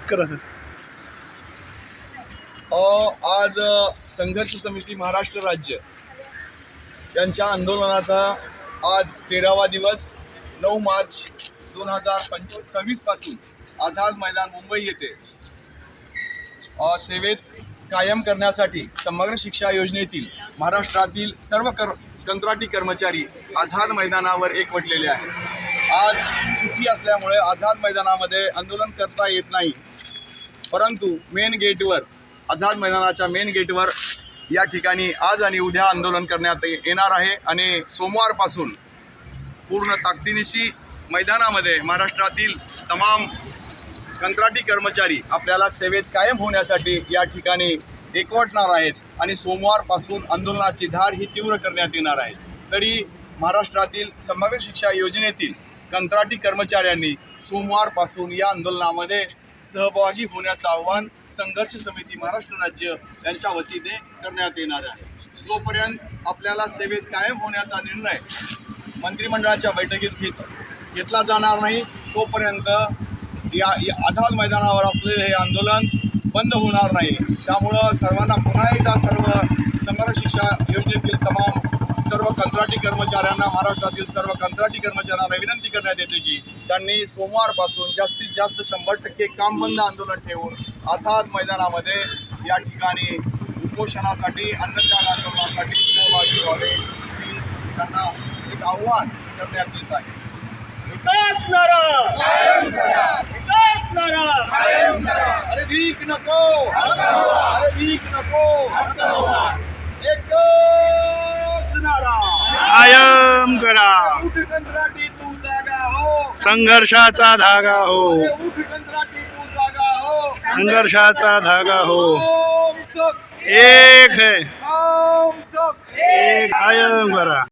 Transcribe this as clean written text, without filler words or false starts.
करा. आज संघर्ष समिती महाराष्ट्र राज्य यांच्या आंदोलनाचा आज 13वा दिवस 9 मार्च 2026 पासून आझाद मैदान मुंबई येथे सेवेत कायम करण्यासाठी समग्र शिक्षा योजनेतील महाराष्ट्रातील सर्व कंत्राटी कर्मचारी आझाद मैदानावर एकवटलेले आहेत. आज सुट्टी असल्यामुळे आझाद मैदानामध्ये आंदोलन करता येत नाही, परंतु मेन गेटवर आझाद मैदानाच्या मेन गेटवर या ठिकाणी आज आणि उद्या आंदोलन करण्यात येणार आहे. आणि सोमवारपासून पूर्ण ताकदीनिशी मैदानामध्ये महाराष्ट्रातील तमाम कंत्राटी कर्मचारी आपल्याला सेवेत कायम होण्यासाठी या ठिकाणी एकवटणार आहेत आणि सोमवारपासून आंदोलनाची धार ही तीव्र करण्यात येणार आहे. तरी महाराष्ट्रातील समग्र शिक्षा योजनेतील कंत्राटी कर्मचाऱ्यांनी सोमवारपासून या आंदोलनामध्ये सहभागी होण्याचं आवाहन संघर्ष समिती महाराष्ट्र राज्य यांच्या वतीने करण्यात येणार आहे. जोपर्यंत आपल्याला सेवेत कायम होण्याचा निर्णय मंत्रिमंडळाच्या बैठकीत घेतला जाणार नाही, तोपर्यंत या आझाद मैदानावर असलेले हे आंदोलन बंद होणार नाही. त्यामुळं सर्वांना पुन्हा एकदा सर्व समग्र शिक्षा योजनेतील तमाम सर्व कंत्राटी कर्मचाऱ्यांना, महाराष्ट्रातील सर्व कंत्राटी कर्मचाऱ्यांना विनंती करण्यात येते की त्यांनी सोमवारपासून जास्तीत जास्त 100% काम बंद आंदोलन ठेवून आझाद मैदानामध्ये या ठिकाणी उपोषणासाठी, अन्नत्याग आंदोलनासाठी सहभागी व्हावे, ही त्यांना एक आव्हान करण्यात येत आहे. विकास नारा कायम करा, विकास नारा कायम करा. अरे भीक नको, अरे भीक नको, एकच नारा कायम करा. उठ कंत्राटी तू जागा हो, संघर्षाचा धागा हो, उठ कंत्राटी तू जागा हो, संघर्षाचा धागा हो. ओम सब एक है, ओम सब एक कायम करा.